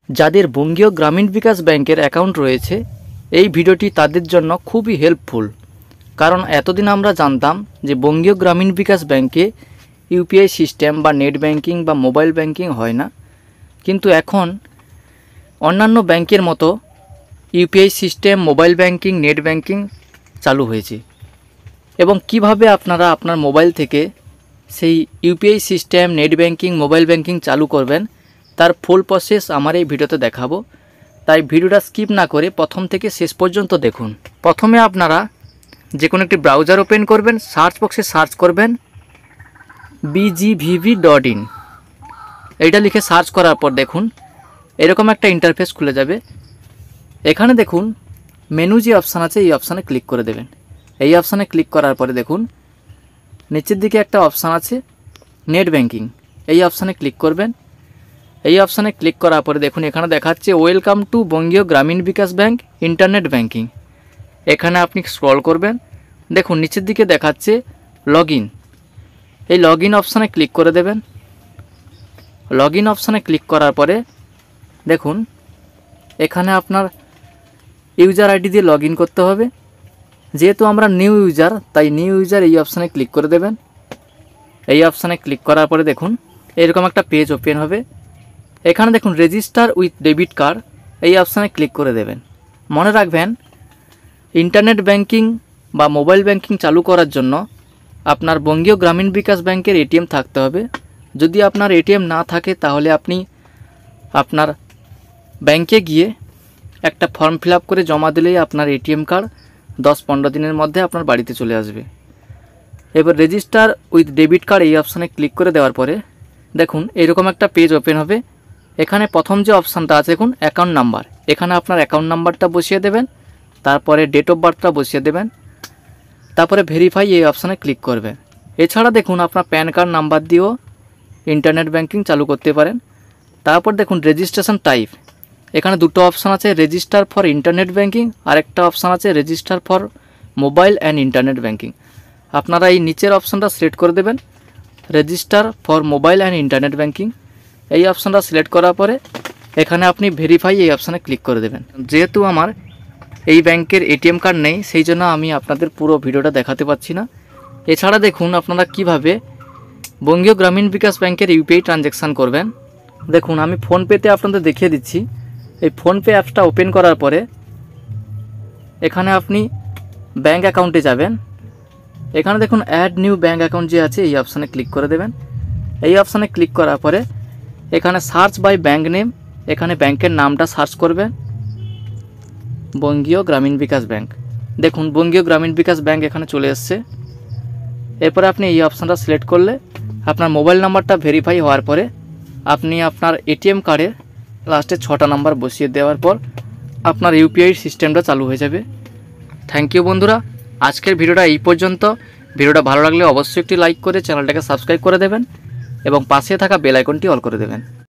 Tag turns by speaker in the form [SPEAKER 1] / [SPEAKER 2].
[SPEAKER 1] যাদের বঙ্গীয় গ্রামীণ বিকাশ ব্যাংকের অ্যাকাউন্ট রয়েছে এই ভিডিওটি তাদের জন্য খুবই হেল্পফুল। কারণ এতদিন আমরা জানতাম যে বঙ্গীয় গ্রামীণ বিকাশ ব্যাংকে ইউপিআই সিস্টেম বা নেট ব্যাংকিং বা মোবাইল ব্যাংকিং হয় না, কিন্তু এখন অন্যান্য ব্যাংকের মতো UPI system, mobile banking, net banking চালু হয়েছে। এবং কিভাবে আপনারা আপনার মোবাইল থেকে সেই UPI system, net banking, mobile banking চালু করবেন তার ফুল প্রসেস আমার এই ভিডিওতে দেখাবো। তাই ভিডিওটা স্কিপ না করে প্রথম থেকে শেষ পর্যন্ত দেখুন। প্রথমে আপনারা যে কোনো একটি ব্রাউজার ওপেন করবেন, সার্চ বক্সে সার্চ করবেন bgvv.in। এইটা লিখে সার্চ করার পর দেখুন এরকম একটা ইন্টারফেস খুলে যাবে। এখানে দেখুন মেনু যে অপশান আছে এই অপশানে ক্লিক করে দেবেন। এই অপশানে ক্লিক করার পরে দেখুন নিচের দিকে একটা অপশান আছে নেট ব্যাংকিং, এই অপশানে ক্লিক করবেন। এই অপশানে ক্লিক করার পরে দেখুন এখানে দেখাচ্ছে welcome to Bangiya Gramin bKash bank internet banking. এখানে আপনি স্ক্রল করবেন, দেখুন নিচের দিকে দেখাচ্ছে লগ ইন। এই লগ ইন অপশানে ক্লিক করে দেবেন। লগ ইন অপশানে ক্লিক করার পরে দেখুন এখানে আপনার ইউজার আইডি দিয়ে লগ ইন করতে হবে। যেহেতু আমরা নিউ ইউজার তাই নিউ ইউজার এই অপশানে ক্লিক করে দেবেন। এই অপশানে ক্লিক করার পরে দেখুন এরকম একটা পেজ ওপেন হবে। এখানে দেখুন রেজিস্টার উইথ ডেবিট কার্ড, এই অপশানে ক্লিক করে দেবেন। মনে রাখবেন ইন্টারনেট ব্যাংকিং বা মোবাইল ব্যাংকিং চালু করার জন্য আপনার বঙ্গীয় গ্রামীণ বিকাশ ব্যাংকের এটিএম থাকতে হবে। যদি আপনার এটিএম না থাকে তাহলে আপনি আপনার ব্যাংকে গিয়ে একটা ফর্ম ফিল আপ করে জমা দিলেই আপনার এটিএম কার্ড 10-15 দিনের মধ্যে আপনার বাড়িতে চলে আসবে। এবার রেজিস্টার উইথ ডেবিট কার্ড এই অপশানে ক্লিক করে দেওয়ার পরে দেখুন এরকম একটা পেজ ওপেন হবে। এখানে প্রথম যে অপশানটা আছে দেখুন অ্যাকাউন্ট নাম্বার, এখানে আপনার অ্যাকাউন্ট নাম্বারটা বসিয়ে দেবেন, তারপরে ডেট অফ বার্থটা বসিয়ে দেবেন, তারপরে ভেরিফাই এই অপশানে ক্লিক করবেন। এছাড়া দেখুন আপনার প্যান কার্ড নাম্বার দিয়েও ইন্টারনেট ব্যাংকিং চালু করতে পারেন। তারপর দেখুন রেজিস্ট্রেশন টাইপ, এখানে দুটো অপশান আছে, রেজিস্টার ফর ইন্টারনেট ব্যাংকিং আর একটা অপশান আছে register for mobile and internet banking. আপনারা এই নিচের অপশানটা সিলেক্ট করে দেবেন, register for mobile and internet banking. এই অপশানটা সিলেক্ট করার পরে এখানে আপনি ভেরিফাই এই অপশানে ক্লিক করে দেবেন। যেহেতু আমার এই ব্যাংকের এটিএম কার্ড নেই সেই জন্য আমি আপনাদের পুরো ভিডিওটা দেখাতে পাচ্ছি না। এছাড়া দেখুন আপনারা কিভাবে বঙ্গীয় গ্রামীণ বিকাশ ব্যাংকের ইউপিআই ট্রানজ্যাকশান করবেন। দেখুন আমি ফোনপেতে আপনাদের দেখিয়ে দিচ্ছি। এই ফোনপে অ্যাপসটা ওপেন করার পরে এখানে আপনি ব্যাংক অ্যাকাউন্টে যাবেন। এখানে দেখুন অ্যাড নিউ ব্যাংক অ্যাকাউন্ট যে আছে এই অপশানে ক্লিক করে দেবেন। এই অপশানে ক্লিক করার পরে এখানে সার্চ বাই ব্যাংক নেম, এখানে ব্যাংকের নামটা সার্চ করবেন বঙ্গীয় গ্রামীণ বিকাশ ব্যাংক। দেখুন বঙ্গীয় গ্রামীণ বিকাশ ব্যাংক এখানে চলে এসছে। এরপরে আপনি এই অপশানটা সিলেক্ট করলে আপনার মোবাইল নাম্বারটা ভেরিফাই হওয়ার পরে আপনি আপনার এটিএম কার্ডের লাস্টে 6টা নাম্বার বসিয়ে দেওয়ার পর আপনার ইউপিআই সিস্টেমটা চালু হয়ে যাবে। থ্যাংক ইউ বন্ধুরা, আজকের ভিডিওটা এই পর্যন্ত। ভিডিওটা ভালো লাগলে অবশ্যই একটি লাইক করে চ্যানেলটাকে সাবস্ক্রাইব করে দেবেন এবং পাশে থাকা বেল আইকনটি অল করে দেবেন।